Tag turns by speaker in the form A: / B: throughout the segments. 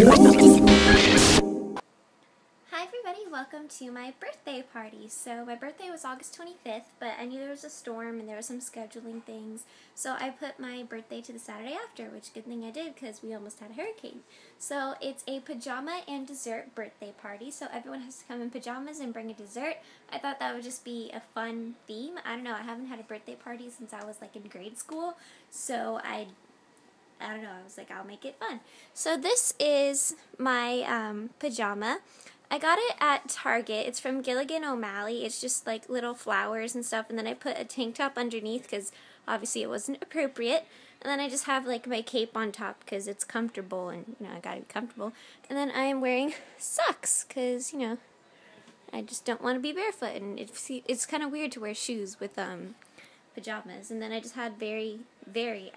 A: Hi everybody, welcome to my birthday party. So my birthday was August 25th, but I knew there was a storm and there was some scheduling things, so I put my birthday to the Saturday after, which good thing I did because we almost had a hurricane. So it's a pajama and dessert birthday party, so everyone has to come in pajamas and bring a dessert. I thought that would just be a fun theme. I don't know, I haven't had a birthday party since I was like in grade school, so I don't know, I was like, I'll make it fun. So this is my pajama. I got it at Target. It's from Gilligan O'Malley. It's just like little flowers and stuff, and then I put a tank top underneath because obviously it wasn't appropriate. And then I just have like my cape on top because it's comfortable, and you know, I gotta be comfortable. And then I am wearing socks because, you know, I just don't want to be barefoot, and it's kind of weird to wear shoes with pajamas. And then I just had very,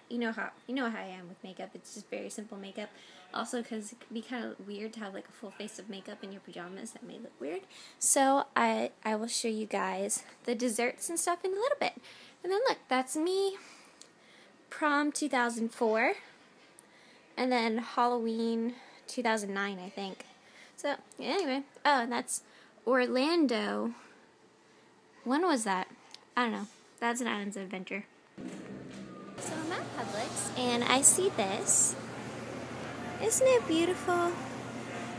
A: you know how I am with makeup. It's just very simple makeup. Also, because it could be kind of weird to have like a full face of makeup in your pajamas. That may look weird. So I will show you guys the desserts and stuff in a little bit. And then look, that's me. Prom 2004, and then Halloween 2009, I think. So anyway, oh, and that's Orlando. When was that? I don't know. That's an Islands Adventure. So I'm at Publix, and I see this. Isn't it beautiful?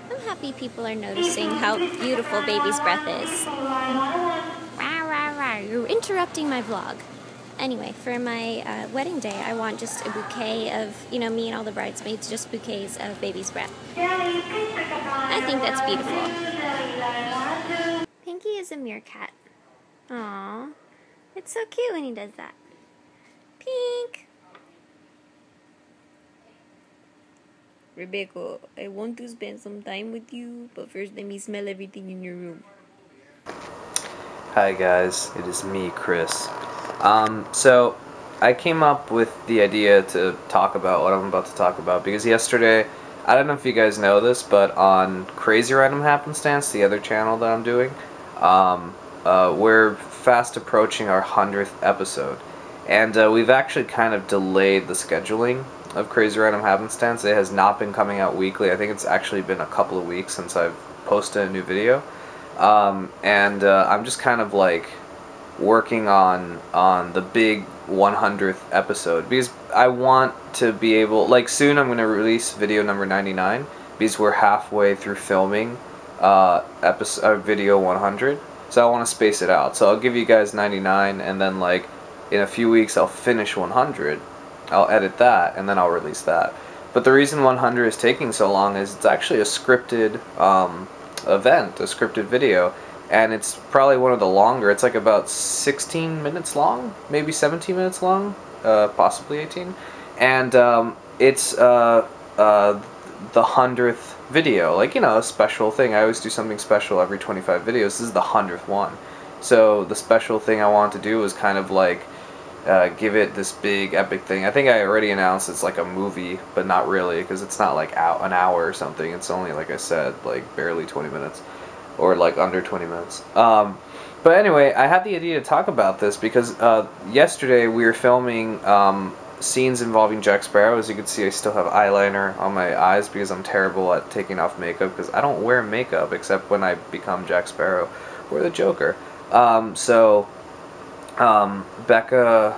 A: I'm happy people are noticing how beautiful baby's breath is. Rah, rah, rah. You're interrupting my vlog. Anyway, for my wedding day, I want just a bouquet of, you know, me and all the bridesmaids, just bouquets of baby's breath. I think that's beautiful. Pinky is a meerkat. Aww. It's so cute when he does that. Pink! Rebecca, I want to spend some time with you, but first let me smell everything in your room.
B: Hi guys, it is me, Chris. So I came up with the idea to talk about what I'm about to talk about because yesterday, I don't know if you guys know this, but on Crazy Random Happenstance, the other channel that I'm doing, we're fast approaching our 100th episode, and we've actually kind of delayed the scheduling of Crazy Random Happenstance. It has not been coming out weekly. I think it's actually been a couple of weeks since I've posted a new video, and I'm just kind of like working on the big 100th episode because I want to be able, like, soon I'm going to release video number 99 because we're halfway through filming video 100. So I want to space it out. So I'll give you guys 99, and then like in a few weeks I'll finish 100. I'll edit that, and then I'll release that. But the reason 100 is taking so long is it's actually a scripted event, a scripted video, and it's probably one of the longer. It's like about 16 minutes long, maybe 17 minutes long, possibly 18. And it's the 100th video, like, you know, a special thing. I always do something special every 25 videos. This is the 100th one. So the special thing I wanted to do was kind of like give it this big epic thing. I think I already announced it's like a movie, but not really, because it's not like an hour or something. It's only, like I said, like barely 20 minutes, or like under 20 minutes. But anyway, I had the idea to talk about this because yesterday we were filming scenes involving Jack Sparrow. As you can see, I still have eyeliner on my eyes because I'm terrible at taking off makeup, because I don't wear makeup except when I become Jack Sparrow or the Joker. Becca,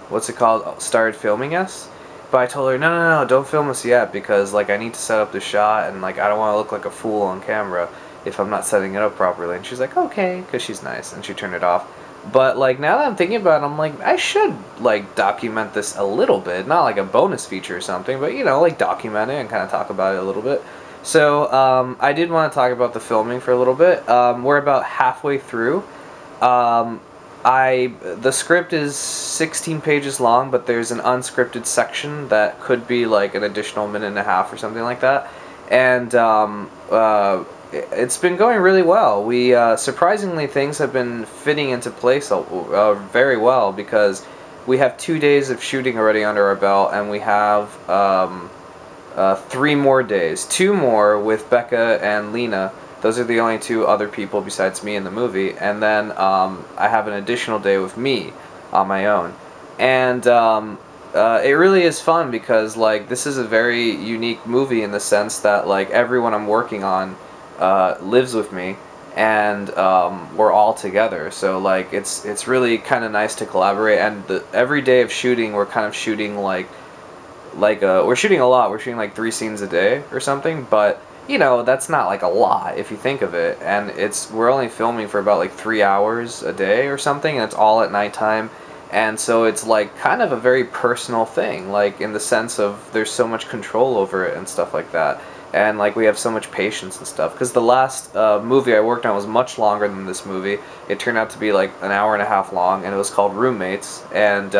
B: what's it called, started filming us, but I told her, no, don't film us yet, because like I need to set up the shot, and like I don't want to look like a fool on camera if I'm not setting it up properly. And she's like, okay, because she's nice, and she turned it off. But like now that I'm thinking about it, I'm like, I should like document this a little bit, not like a bonus feature or something, but you know, like document it and kind of talk about it a little bit. So I did want to talk about the filming for a little bit. We're about halfway through. The script is 16 pages long, but there's an unscripted section that could be like an additional minute and a half or something like that. And it's been going really well. We surprisingly, things have been fitting into place very well, because we have 2 days of shooting already under our belt, and we have 3 more days, 2 more with Becca and Lena. Those are the only 2 other people besides me in the movie, and then I have an additional day with me on my own. And it really is fun because like this is a very unique movie in the sense that like everyone I'm working on lives with me, and we're all together. So like it's really kind of nice to collaborate. And every day of shooting, we're kind of shooting we're shooting a lot. We're shooting like 3 scenes a day or something, but you know that's not like a lot if you think of it. And we're only filming for about like 3 hours a day or something, and it's all at nighttime. And so it's like kind of a very personal thing, like in the sense of there's so much control over it and stuff like that. And like we have so much patience and stuff. Because the last movie I worked on was much longer than this movie. It turned out to be like an hour and a half long, and it was called Roommates. And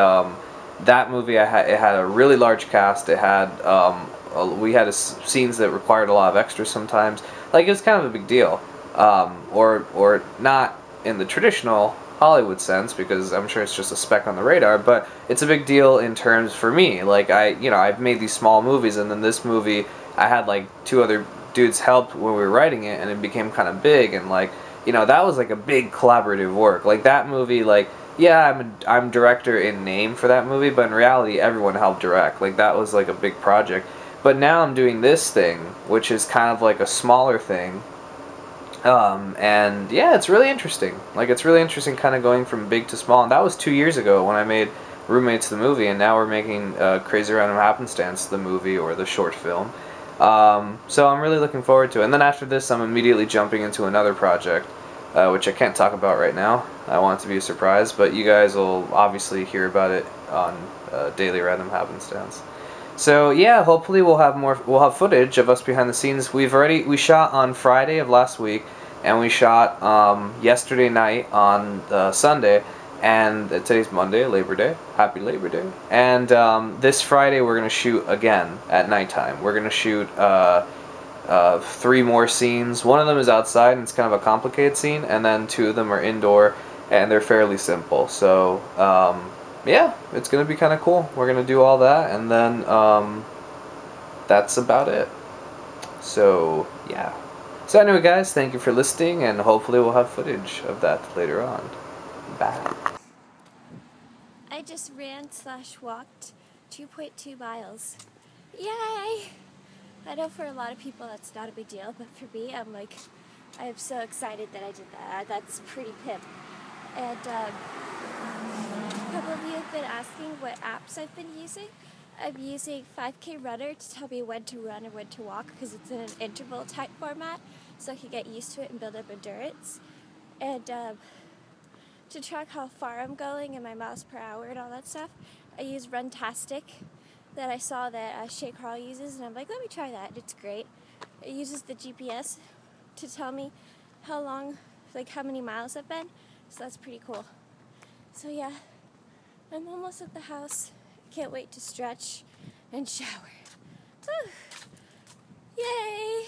B: that movie, it had a really large cast. It had we had scenes that required a lot of extras sometimes. Like it was kind of a big deal, or not in the traditional Hollywood sense, because I'm sure it's just a speck on the radar, but it's a big deal in terms for me. Like I've made these small movies, and then this movie I had like 2 other dudes help when we were writing it, and it became kind of big, and like that was like a big collaborative work. Like that movie, like yeah, I'm director in name for that movie, but in reality everyone helped direct. Like that was like a big project. But now I'm doing this thing, which is kind of like a smaller thing. And yeah, it's really interesting. Like it's really interesting kind of going from big to small. And that was 2 years ago when I made Roommates the movie, and now we're making Crazy Random Happenstance the movie, or the short film. So I'm really looking forward to it. And then after this, I'm immediately jumping into another project, which I can't talk about right now. I want it to be a surprise, but you guys will obviously hear about it on Daily Random Happenstance. So yeah, hopefully we'll have footage of us behind the scenes. We shot on Friday of last week, and we shot yesterday night on Sunday, and today's Monday, Labor Day. Happy Labor Day. And this Friday we're gonna shoot again at nighttime. We're gonna shoot 3 more scenes. One of them is outside, and it's kind of a complicated scene, and then 2 of them are indoor, and they're fairly simple. So yeah, it's gonna be kind of cool. We're gonna do all that, and then that's about it. So yeah. So anyway, guys, thank you for listening, and hopefully we'll have footage of that later on. Bye.
A: I just ran/walked 2.2 miles. Yay! I know for a lot of people that's not a big deal, but for me, I'm so excited that I did that. That's pretty pip. And a couple of you have been asking what apps I've been using. I'm using 5K Runner to tell me when to run and when to walk, because it's in an interval type format, so I can get used to it and build up endurance. And to track how far I'm going and my miles per hour and all that stuff, I use Runtastic, that I saw that chrcharcor uses, and I'm like, let me try that. It's great. It uses the GPS to tell me how long, like how many miles I've been, so that's pretty cool. So yeah, I'm almost at the house. Can't wait to stretch and shower. Whew. Yay!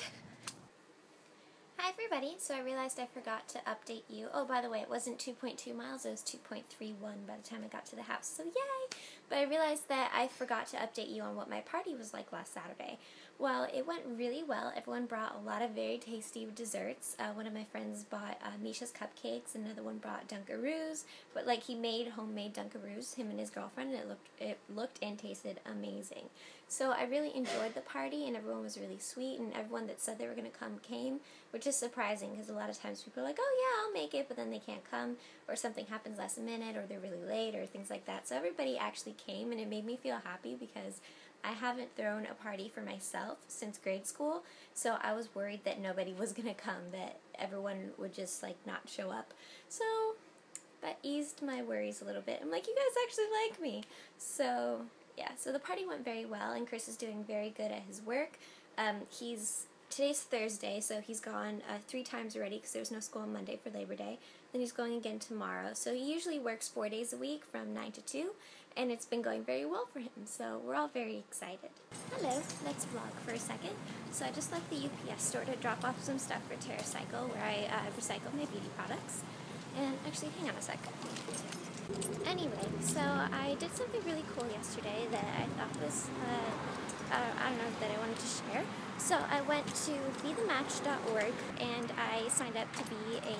A: Hi everybody, so I realized I forgot to update you. Oh, by the way, it wasn't 2.2 miles, it was 2.31 by the time I got to the house, so yay! But I realized that I forgot to update you on what my party was like last Saturday. Well, it went really well. Everyone brought a lot of very tasty desserts. One of my friends bought Misha's cupcakes, another one brought Dunkaroos, but like he made homemade Dunkaroos, him and his girlfriend, and it looked and tasted amazing. So I really enjoyed the party, and everyone was really sweet, and everyone that said they were going to come came, which is surprising because a lot of times people are like, oh yeah, I'll make it, but then they can't come, or something happens last minute, or they're really late, or things like that. So everybody actually came, and it made me feel happy because I haven't thrown a party for myself since grade school, so I was worried that nobody was going to come, that everyone would just like not show up. So that eased my worries a little bit. I'm like, you guys actually like me. So yeah, so the party went very well, and Chris is doing very good at his work. Today's Thursday, so he's gone 3 times already because there's no school on Monday for Labor Day. Then he's going again tomorrow. So he usually works 4 days a week from 9 to 2, and it's been going very well for him, so we're all very excited. Hello, let's vlog for a second. So I just left the UPS store to drop off some stuff for TerraCycle, where I recycle my beauty products. And actually, hang on a sec. Anyway, so I did something really cool yesterday that I thought was, I don't know, that I wanted to share. So I went to bethematch.org and I signed up to be a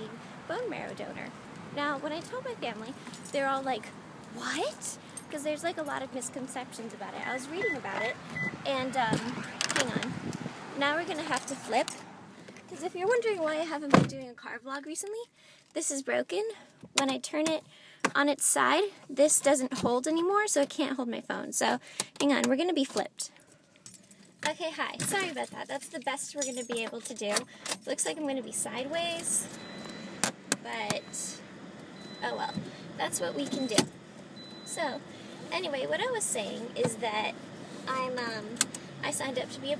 A: bone marrow donor. Now, when I told my family, they're all like, what? because there's like a lot of misconceptions about it. I was reading about it, and hang on. Now we're gonna have to flip, because if you're wondering why I haven't been doing a car vlog recently, this is broken. When I turn it on its side, this doesn't hold anymore, so it can't hold my phone. So hang on, we're gonna be flipped. Okay, hi. Sorry about that. That's the best we're gonna be able to do. Looks like I'm gonna be sideways, but oh well. That's what we can do. So, anyway, what I was saying is that I signed up to be a...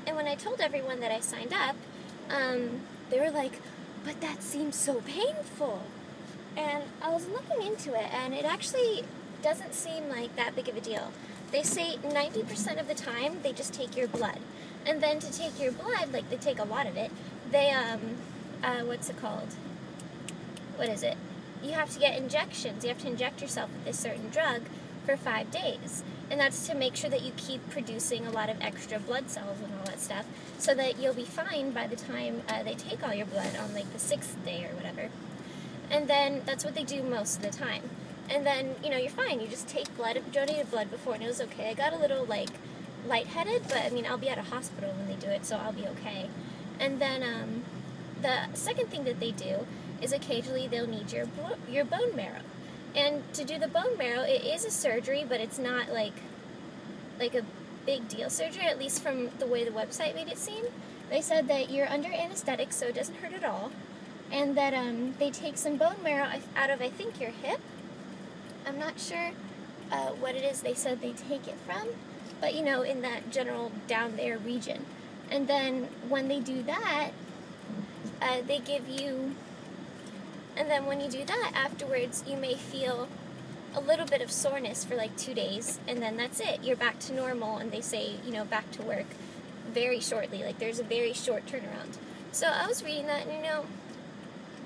A: And when I told everyone that I signed up, they were like, but that seems so painful. And I was looking into it, and it actually doesn't seem like that big of a deal. They say 90% of the time, they just take your blood. And then to take your blood, like they take a lot of it, they, what's it called? What is it? You have to get injections. You have to inject yourself with this certain drug for 5 days. And that's to make sure that you keep producing a lot of extra blood cells and all that stuff, so that you'll be fine by the time they take all your blood on like the 6th day or whatever. And then that's what they do most of the time. And then, you know, you're fine. You just take blood, donated blood before, and it was okay. I got a little, like, lightheaded, but, I mean, I'll be at a hospital when they do it, so I'll be okay. And then, the second thing that they do is occasionally they'll need your bone marrow. And to do the bone marrow, it is a surgery, but it's not, like a big deal surgery, at least from the way the website made it seem. They said that you're under anesthetic, so it doesn't hurt at all. And that, they take some bone marrow out of, I think, your hip. I'm not sure what it is they said they take it from, but you know, in that general down there region. And then when they do that, they give you, and then when you do that, afterwards you may feel a little bit of soreness for like 2 days, and then that's it. You're back to normal, and they say, you know, back to work very shortly. Like there's a very short turnaround. So I was reading that, and you know,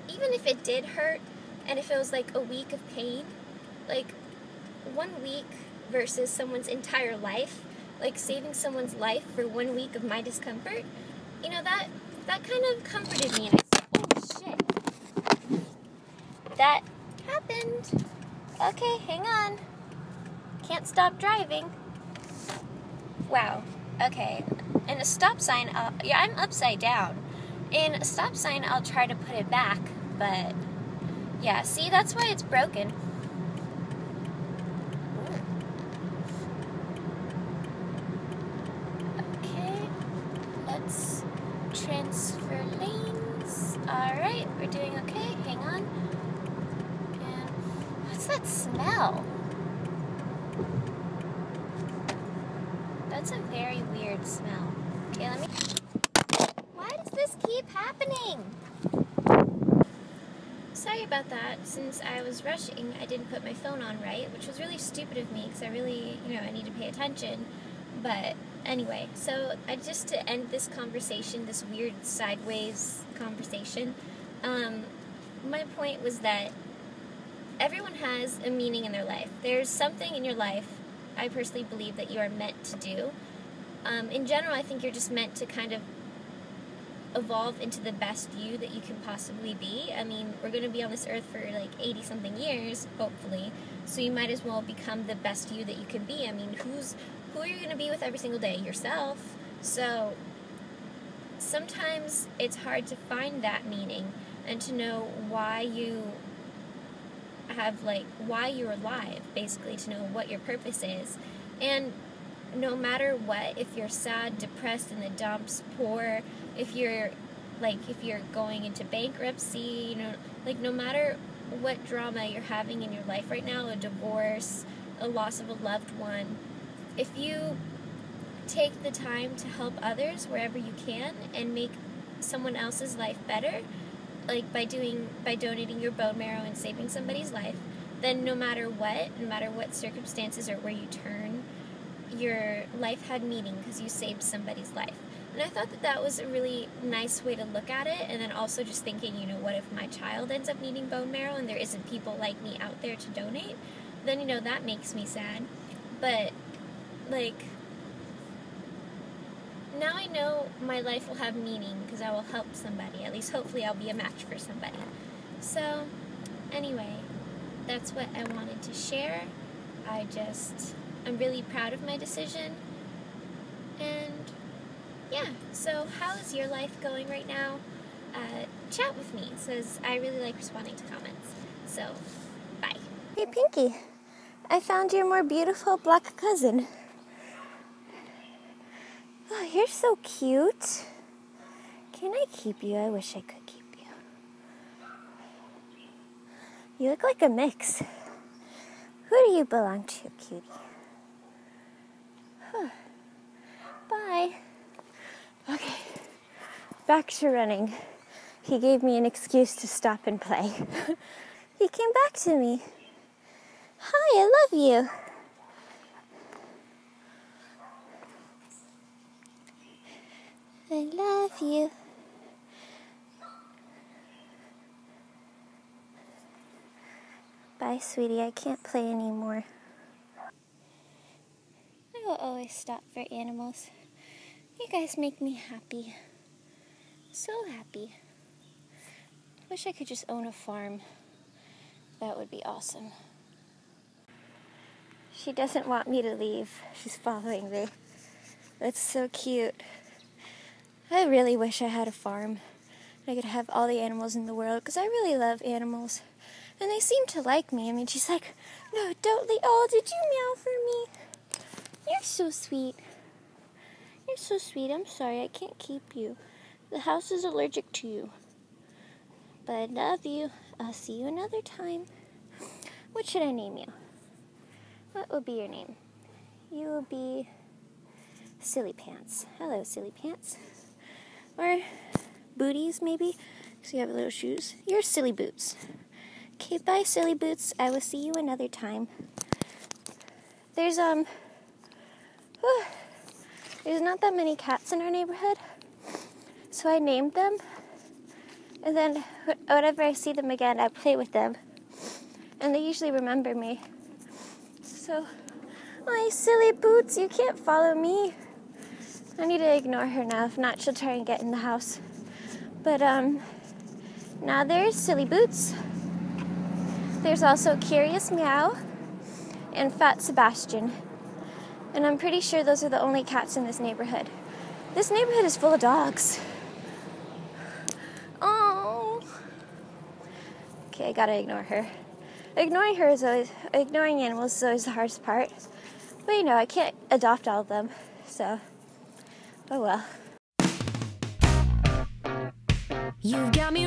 A: even if it did hurt, and if it was like a week of pain, like 1 week versus someone's entire life, like saving someone's life for 1 week of my discomfort, you know, that kind of comforted me. And I said, oh shit, that happened. Okay, hang on. Can't stop driving. Wow. Okay. And a stop sign, yeah, I'm upside down. In a stop sign, I'll try to put it back, but yeah, see, that's why it's broken. Let's transfer lanes. Alright, we're doing okay. Hang on. And what's that smell? That's a very weird smell. Okay, let me... Why does this keep happening? Sorry about that. Since I was rushing, I didn't put my phone on right, which was really stupid of me, because I really, you know, I need to pay attention. But anyway, so just to end this conversation, this weird sideways conversation, my point was that everyone has a meaning in their life. There's something in your life, I personally believe, that you are meant to do. In general, I think you're just meant to kind of evolve into the best you that you can possibly be. I mean, we're going to be on this earth for like 80-something years, hopefully, so you might as well become the best you that you can be. I mean, who are you going to be with every single day? Yourself. So sometimes it's hard to find that meaning and to know why you have, like, why you're alive, basically, to know what your purpose is. And no matter what, if you're sad, depressed, in the dumps, poor, if you're going into bankruptcy, you know, like, no matter what drama you're having in your life right now, a divorce, a loss of a loved one, if you take the time to help others wherever you can and make someone else's life better, like by donating your bone marrow and saving somebody's life, then no matter what circumstances or where you turn, your life had meaning because you saved somebody's life. And I thought that was a really nice way to look at it. And then also just thinking, you know, what if my child ends up needing bone marrow and there isn't people like me out there to donate? Then, you know, that makes me sad. But, like, now I know my life will have meaning because I will help somebody. At least hopefully I'll be a match for somebody. So, anyway, that's what I wanted to share. I'm really proud of my decision. And yeah, so how is your life going right now? Chat with me, says I really like responding to comments. So, bye. Hey Pinky, I found your more beautiful black cousin. Oh, you're so cute. Can I keep you? I wish I could keep you. You look like a mix. Who do you belong to, cutie? Huh. Bye. Okay, back to running. He gave me an excuse to stop and play. He came back to me. Hi, I love you. I love you. Bye, sweetie. I can't play anymore. I will always stop for animals. You guys make me happy. So happy. Wish I could just own a farm. That would be awesome. She doesn't want me to leave. She's following me. That's so cute. I really wish I had a farm. I could have all the animals in the world, because I really love animals. And they seem to like me. I mean, she's like, no, don't leave. Oh, did you meow for me? You're so sweet. You're so sweet. I'm sorry, I can't keep you. The house is allergic to you. But I love you. I'll see you another time. What should I name you? What will be your name? You will be Silly Pants. Hello, Silly Pants. Or Booties, maybe, because you have little shoes. You're Silly Boots. Okay, bye, Silly Boots. I will see you another time. There's not that many cats in our neighborhood, so I named them, and then whenever I see them again, I play with them, and they usually remember me. So, my Silly Boots, you can't follow me. I need to ignore her now. If not, she'll try and get in the house. But, now there's Silly Boots. There's also Curious Meow and Fat Sebastian. And I'm pretty sure those are the only cats in this neighborhood. This neighborhood is full of dogs. Oh. Okay, I gotta ignore her. Ignoring animals is always the hardest part. But you know, I can't adopt all of them, so, oh well.
C: You've got me